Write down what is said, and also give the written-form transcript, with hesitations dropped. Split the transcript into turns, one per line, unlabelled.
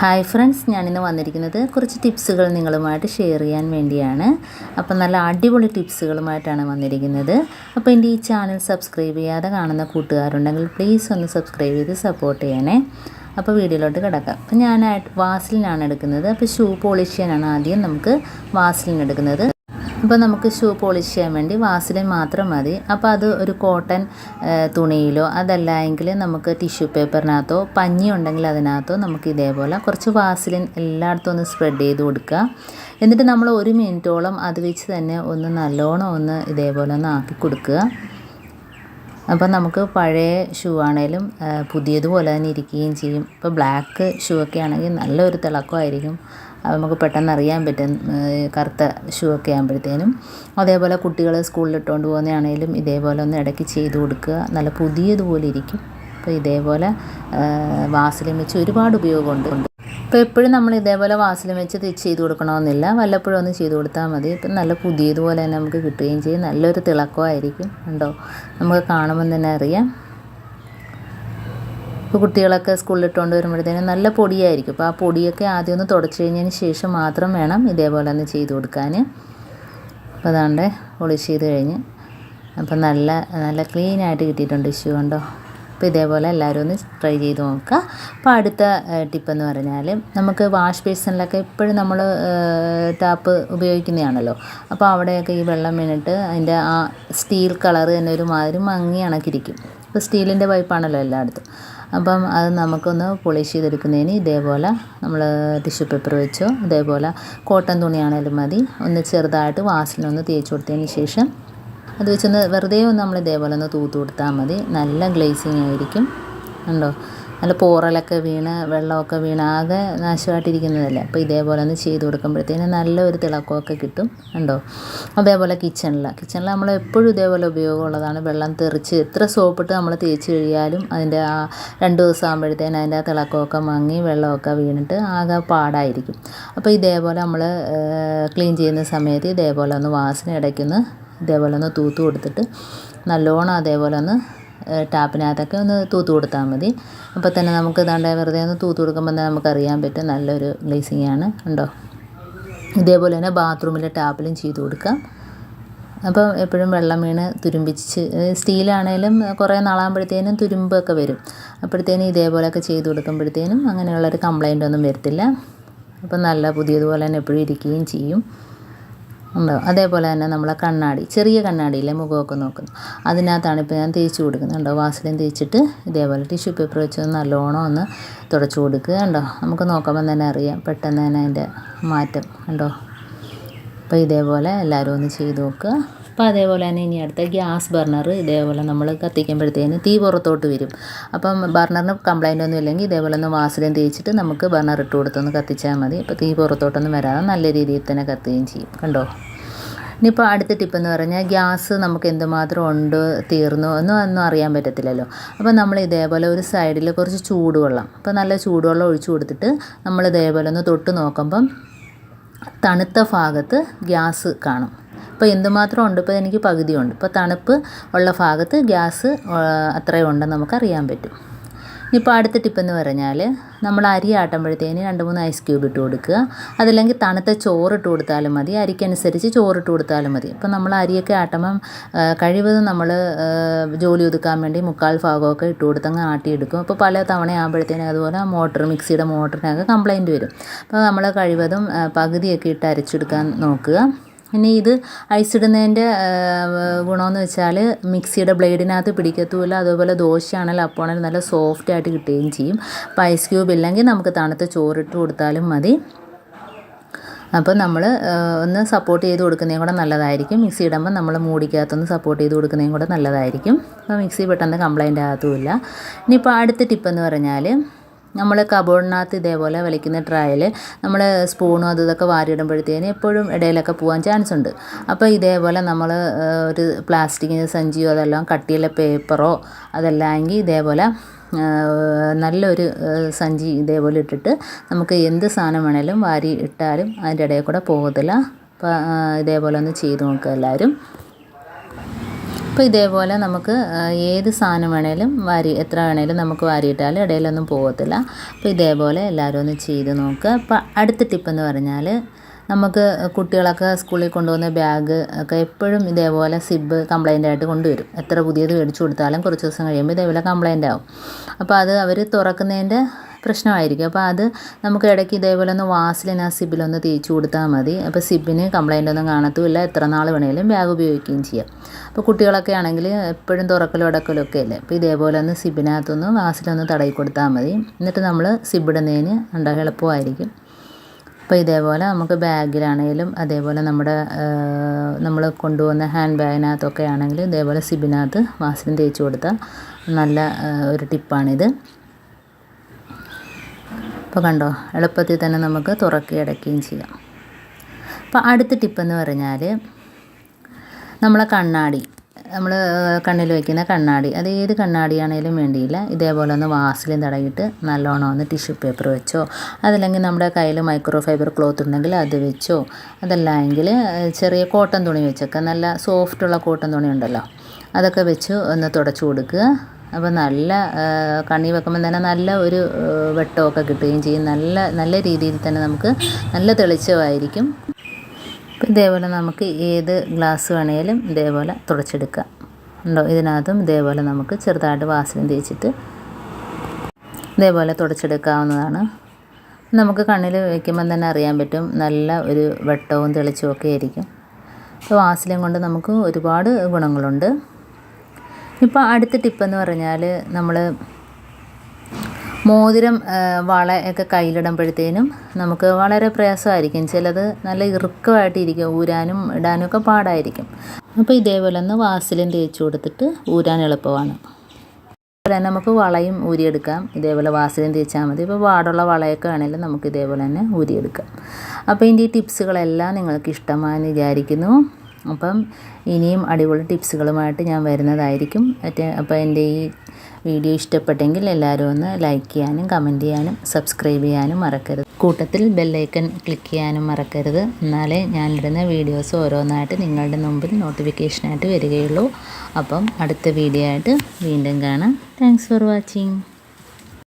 Hi friends, ഞാനിന്ന് വന്നിരിക്കുന്നത് കുറച്ച് ടിപ്സുകൾ നിങ്ങളുമായിട്ട് ഷെയർ ചെയ്യാൻ വേണ്ടിയാണ്. അപ്പോൾ നല്ല അടിപൊളി ടിപ്സുകളുമായിട്ടാണ് വന്നിരിക്കുന്നത്. അപ്പോൾ എൻ്റെ ഈ ചാനൽ സബ്സ്ക്രൈബ് ചെയ്യാതെ കാണുന്ന കൂട്ടുകാരുണ്ടെങ്കിൽ പ്ലീസ് ഒന്ന് സബ്സ്ക്രൈബ് ചെയ്ത് സപ്പോർട്ട് ചെയ്യണേ. അപ്പോൾ വീഡിയോയിലോട്ട് കിടക്കാം. അപ്പോൾ ഞാൻ വാസലിനാണ് എടുക്കുന്നത്. അപ്പോൾ ഷൂ പോളിഷ് ചെയ്യാനാണ് ആദ്യം നമുക്ക് വാസലിൻ എടുക്കുന്നത്. അപ്പോൾ നമുക്ക് ഷൂ പോളിഷ് ചെയ്യാൻ വേണ്ടി വാസലിൻ മാത്രം മതി. അപ്പോൾ അത് ഒരു കോട്ടൺ തുണിയിലോ അതല്ല എങ്കിൽ നമുക്ക് ടിഷ്യൂ പേപ്പറിനകത്തോ പഞ്ഞി ഉണ്ടെങ്കിൽ അതിനകത്തോ നമുക്ക് ഇതേപോലെ കുറച്ച് വാസലിൻ എല്ലായിടത്തും ഒന്ന് സ്പ്രെഡ് ചെയ്ത് കൊടുക്കുക. എന്നിട്ട് നമ്മൾ 1 മിനിറ്റോളം അത് വെച്ച് തന്നെ ഒന്ന് നല്ലോണം ഒന്ന് ഇതേപോലെ ഒന്ന് ആക്കി കൊടുക്കുക. അപ്പം നമുക്ക് പഴയ ഷൂ ആണെങ്കിലും പുതിയതുപോലെ തന്നെ ഇരിക്കുകയും ചെയ്യും. ഇപ്പോൾ ബ്ലാക്ക് ഷൂ ഒക്കെ ആണെങ്കിൽ നല്ലൊരു തിളക്കമായിരിക്കും. അത് നമുക്ക് പെട്ടെന്ന് അറിയാൻ പറ്റും കറുത്ത ഷൂ ഒക്കെ ആകുമ്പോഴത്തേനും. അതേപോലെ കുട്ടികൾ സ്കൂളിൽ ഇട്ടുകൊണ്ട് പോകുന്നതാണെങ്കിലും ഇതേപോലെ ഒന്ന് ഇടയ്ക്ക് ചെയ്ത് കൊടുക്കുക. നല്ല പുതിയതുപോലെ ഇരിക്കും. അപ്പോൾ ഇതേപോലെ വാസലിൻ വെച്ച് ഒരുപാട് ഉപയോഗമുണ്ട്. ഇപ്പോൾ എപ്പോഴും നമ്മൾ ഇതേപോലെ വാസലിൻ വെച്ച് ചെയ്ത് കൊടുക്കണമെന്നില്ല, വല്ലപ്പോഴും ഒന്ന് ചെയ്ത് കൊടുത്താൽ മതി. ഇപ്പം നല്ല പുതിയതുപോലെ തന്നെ നമുക്ക് കിട്ടുകയും ചെയ്യും. നല്ലൊരു തിളക്കമായിരിക്കും. ഉണ്ടോ, നമുക്ക് കാണുമ്പോൾ തന്നെ അറിയാം. ഇപ്പോൾ കുട്ടികളൊക്കെ സ്കൂളിൽ ഇട്ടുകൊണ്ട് വരുമ്പോഴത്തേനും നല്ല പൊടിയായിരിക്കും. അപ്പോൾ ആ പൊടിയൊക്കെ ആദ്യം ഒന്ന് തുടച്ച് കഴിഞ്ഞതിന് ശേഷം മാത്രം വേണം ഇതേപോലെ ഒന്ന് ചെയ്ത് കൊടുക്കാൻ. അപ്പോൾ അതാണ്ട് പോളിഷ് ചെയ്ത് കഴിഞ്ഞ് അപ്പം നല്ല ക്ലീനായിട്ട് കിട്ടിയിട്ടുണ്ട് ഷൂ. കണ്ടോ. അപ്പോൾ ഇതേപോലെ എല്ലാവരും ഒന്ന് ട്രൈ ചെയ്ത് നോക്കുക. അപ്പോൾ അടുത്ത ടിപ്പെന്ന് പറഞ്ഞാൽ നമുക്ക് വാഷ് ബേസിനിലൊക്കെ എപ്പോഴും നമ്മൾ ടാപ്പ് ഉപയോഗിക്കുന്നതാണല്ലോ. അപ്പോൾ അവിടെയൊക്കെ ഈ വെള്ളം വീണിട്ട് അതിൻ്റെ ആ സ്റ്റീൽ കളറ് തന്നെ ഒരുമാതിരി മങ്ങി കണക്കിരിക്കും. ഇപ്പോൾ സ്റ്റീലിൻ്റെ പൈപ്പാണല്ലോ എല്ലായിടത്തും. അപ്പം അത് നമുക്കൊന്ന് പോളിഷ് ചെയ്തെടുക്കുന്നതിന് ഇതേപോലെ നമ്മൾ ടിഷ്യൂ പേപ്പർ വെച്ചോ ഇതേപോലെ കോട്ടൺ തുണിയാണേലും മതി, ഒന്ന് ചെറുതായിട്ട് വാസലിനൊന്ന് തേച്ച് കൊടുത്തതിന് ശേഷം അത് വെച്ചൊന്ന് വെറുതെ ഒന്ന് നമ്മൾ ഇതേപോലെ ഒന്ന് തൂത്ത് കൊടുത്താൽ മതി. നല്ല ഗ്ലേസിങ് ആയിരിക്കും. ഉണ്ടോ, നല്ല പോറലൊക്കെ വീണ് വെള്ളമൊക്കെ വീണ് ആകെ നാശമായിട്ടിരിക്കുന്നതല്ലേ. അപ്പോൾ ഇതേപോലെ ഒന്ന് ചെയ്ത് കൊടുക്കുമ്പോഴത്തേന് നല്ലൊരു തിളക്കമൊക്കെ കിട്ടും. ഉണ്ടോ. അതേപോലെ കിച്ചണിൽ നമ്മൾ എപ്പോഴും ഇതേപോലെ ഉപയോഗമുള്ളതാണ്. വെള്ളം തെറിച്ച് എത്ര സോപ്പിട്ട് നമ്മൾ തേച്ച് കഴിയാലും അതിൻ്റെ ആ 2 ദിവസം ആകുമ്പോഴത്തേന് അതിൻ്റെ ആ തിളക്കമൊക്കെ മങ്ങി വെള്ളമൊക്കെ വീണിട്ട് ആകെ പാടായിരിക്കും. അപ്പോൾ ഇതേപോലെ നമ്മൾ ക്ലീൻ ചെയ്യുന്ന സമയത്ത് ഇതേപോലെ ഒന്ന് വാസന ഇടയ്ക്കൊന്ന് ഇതേപോലെ ഒന്ന് തൂത്ത് കൊടുത്തിട്ട് നല്ലോണം അതേപോലെ ഒന്ന് ടാപ്പിനകത്തൊക്കെ ഒന്ന് തൂത്ത് കൊടുത്താൽ മതി. അപ്പോൾ തന്നെ നമുക്ക് ഇതാണ്ട് വെറുതെ ഒന്ന് തൂത്ത് കൊടുക്കുമ്പോൾ തന്നെ നമുക്കറിയാൻ പറ്റും നല്ലൊരു ഗ്ലേസിങ് ആണ്. ഉണ്ടോ. ഇതേപോലെ തന്നെ ബാത്റൂമിലെ ടാപ്പിലും ചെയ്ത് കൊടുക്കാം. അപ്പോൾ എപ്പോഴും വെള്ളം വീണ് തുരുമ്പിച്ച് സ്റ്റീലാണേലും കുറേ നാളാകുമ്പോഴത്തേനും തുരുമ്പൊക്കെ വരും. അപ്പോഴത്തേനും ഇതേപോലെയൊക്കെ ചെയ്ത് കൊടുക്കുമ്പോഴത്തേനും അങ്ങനെയുള്ളൊരു കംപ്ലൈൻ്റ് ഒന്നും വരത്തില്ല. അപ്പം നല്ല പുതിയതുപോലെ തന്നെ എപ്പോഴും ഇരിക്കുകയും ചെയ്യും. ഉണ്ടോ. അതേപോലെ തന്നെ നമ്മളെ കണ്ണാടി, ചെറിയ കണ്ണാടിയില്ലേ മുഖമൊക്കെ നോക്കുന്നത്, അതിനകത്താണ് ഇപ്പോൾ ഞാൻ തേച്ച് കൊടുക്കുന്നത്. ഉണ്ടോ, വാസലിൻ തേച്ചിട്ട് ഇതേപോലെ ടിഷ്യൂ പേപ്പർ വെച്ച് നല്ലോണം ഒന്ന് തുടച്ച് കൊടുക്കുക. ഉണ്ടോ, നമുക്ക് നോക്കുമ്പോൾ തന്നെ അറിയാം പെട്ടെന്ന് തന്നെ അതിൻ്റെ മാറ്റം. ഉണ്ടോ. അപ്പോൾ ഇതേപോലെ എല്ലാവരും ഒന്ന് ചെയ്ത് നോക്കുക. അപ്പോൾ അതേപോലെ തന്നെ ഇനി അടുത്ത ഗ്യാസ് ബർണർ ഇതേപോലെ നമ്മൾ കത്തിക്കുമ്പോഴത്തേന് തീ പുറത്തോട്ട് വരും. അപ്പം ബർണറിന് കംപ്ലൈൻ്റ് ഒന്നും ഇല്ലെങ്കിൽ ഇതേപോലെ ഒന്ന് വാസലിൻ തേച്ചിട്ട് നമുക്ക് ബർണർ ഇട്ട് കൊടുത്തൊന്ന് കത്തിച്ചാൽ മതി. അപ്പോൾ തീ പുറത്തോട്ടൊന്നും വരാതെ നല്ല രീതിയിൽ തന്നെ കത്തുകയും ചെയ്യും. കണ്ടോ. ഇനിയിപ്പോൾ അടുത്ത ടിപ്പെന്ന് പറഞ്ഞാൽ ഗ്യാസ് നമുക്ക് എന്തുമാത്രം ഉണ്ട് തീർന്നു ഒന്നും അറിയാൻ പറ്റത്തില്ലല്ലോ. അപ്പോൾ നമ്മൾ ഇതേപോലെ ഒരു സൈഡിൽ കുറച്ച് ചൂടുവെള്ളം, അപ്പോൾ നല്ല ചൂടുവെള്ളം ഒഴിച്ചു കൊടുത്തിട്ട് നമ്മൾ ഇതേപോലെ ഒന്ന് തൊട്ട് നോക്കുമ്പം തണുത്ത ഭാഗത്ത് ഗ്യാസ് കാണും. ഇപ്പോൾ എന്തുമാത്രം ഉണ്ട്, ഇപ്പോൾ എനിക്ക് പകുതിയുണ്ട്. ഇപ്പോൾ തണുപ്പ് ഉള്ള ഭാഗത്ത് ഗ്യാസ് അത്രയും ഉണ്ടെന്ന് നമുക്കറിയാൻ പറ്റും. ഇപ്പോൾ അടുത്ത ടിപ്പെന്ന് പറഞ്ഞാൽ നമ്മൾ അരി ആട്ടുമ്പോഴത്തേന് 2-3 ഐസ് ക്യൂബ് ഇട്ട് കൊടുക്കുക. അതല്ലെങ്കിൽ തണുത്ത ചോറിട്ട് കൊടുത്താലും മതി, അരിക്കനുസരിച്ച് ചോറിട്ട് കൊടുത്താലും മതി. ഇപ്പോൾ നമ്മൾ അരിയൊക്കെ ആട്ടുമ്പം കഴിവതും നമ്മൾ ജോലി ഒതുക്കാൻ വേണ്ടി 3/4 ഭാഗമൊക്കെ ഇട്ട് കൊടുത്തങ്ങ് ആട്ടിയെടുക്കും. അപ്പോൾ പല തവണ ആകുമ്പോഴത്തേനും അതുപോലെ മിക്സിയുടെ മോട്ടറിനൊക്കെ കംപ്ലൈൻറ്റ് വരും. അപ്പോൾ നമ്മൾ കഴിവതും പകുതിയൊക്കെ ഇട്ട് അരച്ചെടുക്കാൻ നോക്കുക. ഇനി ഇത് ഐസിടുന്നതിൻ്റെ ഗുണമെന്ന് വെച്ചാൽ മിക്സിയുടെ ബ്ലേഡിനകത്ത് പിടിക്കത്തുമില്ല. അതുപോലെ ദോശയാണെങ്കിലും അപ്പമാണെങ്കിലും നല്ല സോഫ്റ്റായിട്ട് കിട്ടുകയും ചെയ്യും. അപ്പോൾ ഐസ് ക്യൂബ് ഇല്ലെങ്കിൽ നമുക്ക് തണുത്ത ചോറിട്ട് കൊടുത്താലും മതി. അപ്പോൾ നമ്മൾ ഒന്ന് സപ്പോർട്ട് ചെയ്ത് കൊടുക്കുന്നതും കൂടെ നല്ലതായിരിക്കും. മിക്സി ഇടുമ്പോൾ നമ്മൾ മൂടിക്കകത്തൊന്ന് സപ്പോർട്ട് ചെയ്ത് കൊടുക്കുന്നതും കൂടെ നല്ലതായിരിക്കും. അപ്പോൾ മിക്സി പെട്ടെന്ന് കംപ്ലൈൻ്റ് ആകത്തുമില്ല. ഇനിയിപ്പോൾ അടുത്ത ടിപ്പെന്ന് പറഞ്ഞാൽ നമ്മൾ കബോർഡിനകത്ത് ഇതേപോലെ വലിക്കുന്ന ട്രയൽ നമ്മൾ സ്പൂണും ഇതൊക്കെ വാരിയിടുമ്പോഴത്തേന് എപ്പോഴും ഇടയിലൊക്കെ പോകാൻ ചാൻസ് ഉണ്ട്. അപ്പോൾ ഇതേപോലെ നമ്മൾ ഒരു പ്ലാസ്റ്റിക്കിൻ്റെ സഞ്ചിയോ അതെല്ലാം കട്ടിയുള്ള പേപ്പറോ അതല്ലെങ്കിൽ ഇതേപോലെ നല്ലൊരു സഞ്ചി ഇതേപോലെ ഇട്ടിട്ട് നമുക്ക് എന്ത് സാധനം വേണേലും വാരി ഇട്ടാലും അതിൻ്റെ ഇടയിൽ കൂടെ പോകത്തില്ല. അപ്പോൾ ഇതേപോലെ ഒന്ന് ചെയ്ത് നോക്കുക എല്ലാവരും. അപ്പോൾ ഇതേപോലെ നമുക്ക് ഏത് സാധനം വേണേലും എത്ര വേണേലും നമുക്ക് വാരിയിട്ടാലും ഇടയിലൊന്നും പോകത്തില്ല. അപ്പോൾ ഇതേപോലെ എല്ലാവരും ഒന്ന് ചെയ്ത് നോക്കുക. അപ്പോൾ അടുത്ത ടിപ്പെന്ന് പറഞ്ഞാൽ നമുക്ക് കുട്ടികളൊക്കെ സ്കൂളിൽ കൊണ്ടുപോകുന്ന ബാഗ് ഒക്കെ എപ്പോഴും ഇതേപോലെ സിബ് കംപ്ലൈൻ്റ് ആയിട്ട് കൊണ്ടുവരും. എത്ര പുതിയത് മേടിച്ചു കൊടുത്താലും കുറച്ച് ദിവസം കഴിയുമ്പോൾ ഇതേപോലെ കംപ്ലൈൻ്റ് ആവും. അപ്പോൾ അത് അവർ തുറക്കുന്നതിൻ്റെ പ്രശ്നമായിരിക്കും. അപ്പോൾ അത് നമുക്ക് ഇടയ്ക്ക് ഇതേപോലെ ഒന്ന് വാസലിൻ ആ സിബിലൊന്ന് തേച്ച് കൊടുത്താൽ മതി. അപ്പോൾ സിബിന് കംപ്ലൈൻ്റ് ഒന്നും കാണത്തുമില്ല, എത്ര നാൾ വേണമെങ്കിലും ബാഗ് ഉപയോഗിക്കുകയും ചെയ്യാം. അപ്പോൾ കുട്ടികളൊക്കെ ആണെങ്കിൽ എപ്പോഴും തുറക്കലും അടക്കലും ഒക്കെ അല്ലേ. അപ്പോൾ ഇതേപോലെ ഒന്ന് സിബിനകത്തൊന്ന് വാസലൊന്ന് തടയി കൊടുത്താൽ മതി. എന്നിട്ട് നമ്മൾ സിബിടുന്നതിന് എളുപ്പമായിരിക്കും. അപ്പോൾ ഇതേപോലെ നമുക്ക് ബാഗിലാണെങ്കിലും അതേപോലെ നമ്മൾ കൊണ്ടുപോകുന്ന ഹാൻഡ് ബാഗിനകത്തൊക്കെ ആണെങ്കിലും ഇതേപോലെ സിബിനകത്ത് വാസലിൻ തേച്ച് കൊടുത്താൽ നല്ല ഒരു ടിപ്പാണിത്. അപ്പോൾ കണ്ടോ, എളുപ്പത്തിൽ തന്നെ നമുക്ക് തുറക്കുകയും അടയ്ക്കുകയും ചെയ്യാം. അപ്പോൾ അടുത്ത ടിപ്പെന്ന് പറഞ്ഞാൽ നമ്മളെ കണ്ണാടി, നമ്മൾ കണ്ണിൽ വയ്ക്കുന്ന കണ്ണാടി, അത് ഏത് കണ്ണാടിയാണേലും വേണ്ടിയില്ല, ഇതേപോലെ ഒന്ന് വാസലിൻ തടയിട്ട് നല്ലോണം ഒന്ന് ടിഷ്യൂ പേപ്പർ വെച്ചോ, അതല്ലെങ്കിൽ നമ്മുടെ കയ്യിൽ മൈക്രോ ഫൈബർ ക്ലോത്ത് ഉണ്ടെങ്കിൽ അത് വെച്ചോ, അതല്ല എങ്കിൽ ചെറിയ കോട്ടൺ തുണി വെച്ചൊക്കെ, നല്ല സോഫ്റ്റുള്ള കോട്ടൺ തുണി ഉണ്ടല്ലോ, അതൊക്കെ വെച്ച് ഒന്ന് തുടച്ചു കൊടുക്കുക. അപ്പോൾ നല്ല കണ്ണി വെക്കുമ്പോൾ തന്നെ നല്ല ഒരു വെട്ടമൊക്കെ കിട്ടുകയും ചെയ്യും. നല്ല രീതിയിൽ തന്നെ നമുക്ക് നല്ല തെളിച്ചമായിരിക്കും. അപ്പോൾ ഇതേപോലെ നമുക്ക് ഏത് ഗ്ലാസ് വേണേലും ഇതേപോലെ തുടച്ചെടുക്കാം. ഉണ്ടോ, ഇതിനകത്തും ഇതേപോലെ നമുക്ക് ചെറുതായിട്ട് വാസലിൻ തേച്ചിട്ട് ഇതേപോലെ തുടച്ചെടുക്കാവുന്നതാണ്. നമുക്ക് കണ്ണിൽ വയ്ക്കുമ്പം തന്നെ അറിയാൻ പറ്റും, നല്ല ഒരു വെട്ടവും തെളിച്ചവും ഒക്കെ ആയിരിക്കും. അപ്പോൾ വാസലിൻ കൊണ്ട് നമുക്ക് ഒരുപാട് ഗുണങ്ങളുണ്ട്. ഇപ്പോൾ അടുത്ത ടിപ്പെന്ന് പറഞ്ഞാൽ നമ്മൾ മോതിരം വളയൊക്കെ കയ്യിലിടുമ്പോഴത്തേനും നമുക്ക് വളരെ പ്രയാസമായിരിക്കും. ചിലത് നല്ല ഇറുക്കമായിട്ടിരിക്കും, ഊരാനും ഇടാനും ഒക്കെ പാടായിരിക്കും. അപ്പോൾ ഇതേപോലെ ഒന്ന് വാസലിൻ തേച്ച് കൊടുത്തിട്ട് ഊരാൻ എളുപ്പമാണ്. അതുപോലെ തന്നെ നമുക്ക് വളയും ഊരിയെടുക്കാം, ഇതേപോലെ വാസലിൻ തേച്ചാൽ മതി. ഇപ്പോൾ പാടുള്ള വളയൊക്കെ ആണെങ്കിലും നമുക്ക് ഇതേപോലെ തന്നെ ഊരിയെടുക്കാം. അപ്പോൾ ഇതിൻ്റെ ഈ ടിപ്സുകളെല്ലാം നിങ്ങൾക്ക് ഇഷ്ടമാണെന്ന് വിചാരിക്കുന്നു. അപ്പം ഇനിയും അടിപൊളി ടിപ്സുകളുമായിട്ട് ഞാൻ വരുന്നതായിരിക്കും. അപ്പോൾ എൻ്റെ ഈ വീഡിയോ ഇഷ്ടപ്പെട്ടെങ്കിൽ എല്ലാവരും ഒന്ന് ലൈക്ക് ചെയ്യാനും കമൻറ്റ് ചെയ്യാനും സബ്സ്ക്രൈബ് ചെയ്യാനും മറക്കരുത്. കൂട്ടത്തിൽ ബെല്ലൈക്കൺ ക്ലിക്ക് ചെയ്യാനും മറക്കരുത്. എന്നാലേ ഞാനിടുന്ന വീഡിയോസ് ഓരോന്നായിട്ട് നിങ്ങളുടെ മുമ്പിൽ നോട്ടിഫിക്കേഷനായിട്ട് വരികയുള്ളൂ. അപ്പം അടുത്ത വീഡിയോ ആയിട്ട് വീണ്ടും കാണാം. Thanks for watching.